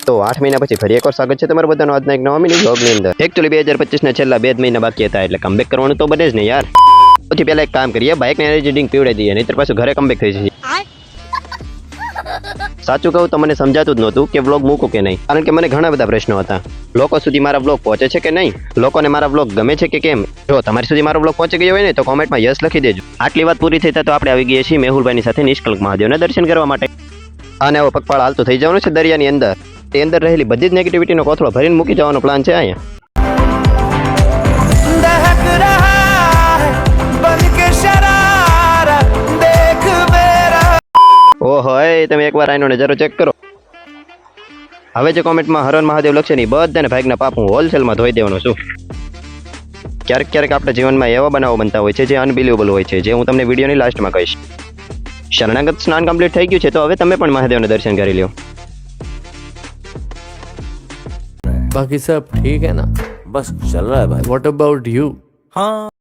તો 8 મહિના પછી ફરી એકવાર સ્વાગત છે તમારું બધાનો આજના એક નવા મિની વ્લોગની અંદર. એકચ્યુઅલી 2025 ના છેલ્લા 2 મહિના બાકી હતા એટલે કમબેક કરવાનું તો બને જ ને યાર. સૌથી પહેલા એક કામ કરીએ, બાઇકને એનર્જી ડ્રિંક પીવડાવી દઈએ, નહીતર પાછું ઘરે કમબેક થઈ જશે. સાચું કહું તો મને સમજાતું જ નહોતું કે વ્લોગ મૂકું કે નહીં, કારણ કે મને ઘણા બધા પ્રશ્નો હતા. લોકો સુધી મારા વ્લોગ પહોંચે છે કે નહીં, લોકોને મારા વ્લોગ ગમે છે કે કેમ. જો તમારી સુધી મારો વ્લોગ પહોંચી ગયો હોય ને તો કોમેન્ટમાં યસ લખી દેજો. આટલી વાત પૂરી થઈ તો આપણે આવી ગયા છીએ મેહુલભાઈની સાથે નિષ્કલંક મહાદેવના દર્શન કરવા માટે. અને આવો પગપાળા હાલતું થઈ જવાનું છે દરિયાની અંદર. તે અંદર રહેલી બધી જ નેગેટિવિટીનો કોથળો ભરીને મૂકી જવાનો પ્લાન છે અહીંયા. ઓહો, તમે એકવાર આનો નજારો ચેક કરો. હવે જે કોમેન્ટમાં હર હર મહાદેવ લખશે ને બધાને ભાગના પાપ હું હોલસેલમાં ધોઈ દેવાનો છું. ક્યારેક ક્યારેક આપણા જીવનમાં એવા બનાવો બનતા હોય છે જે અનબિલિવેબલ હોય છે, જે હું તમને વિડીયોની લાસ્ટમાં કહીશ. શરણાગત સ્નાન કમ્પ્લીટ થઈ ગયું છે તો હવે તમે પણ મહાદેવના દર્શન કરી લો. बाकी सब ठीक है ना? बस चल रहा है भाई. What about you? हाँ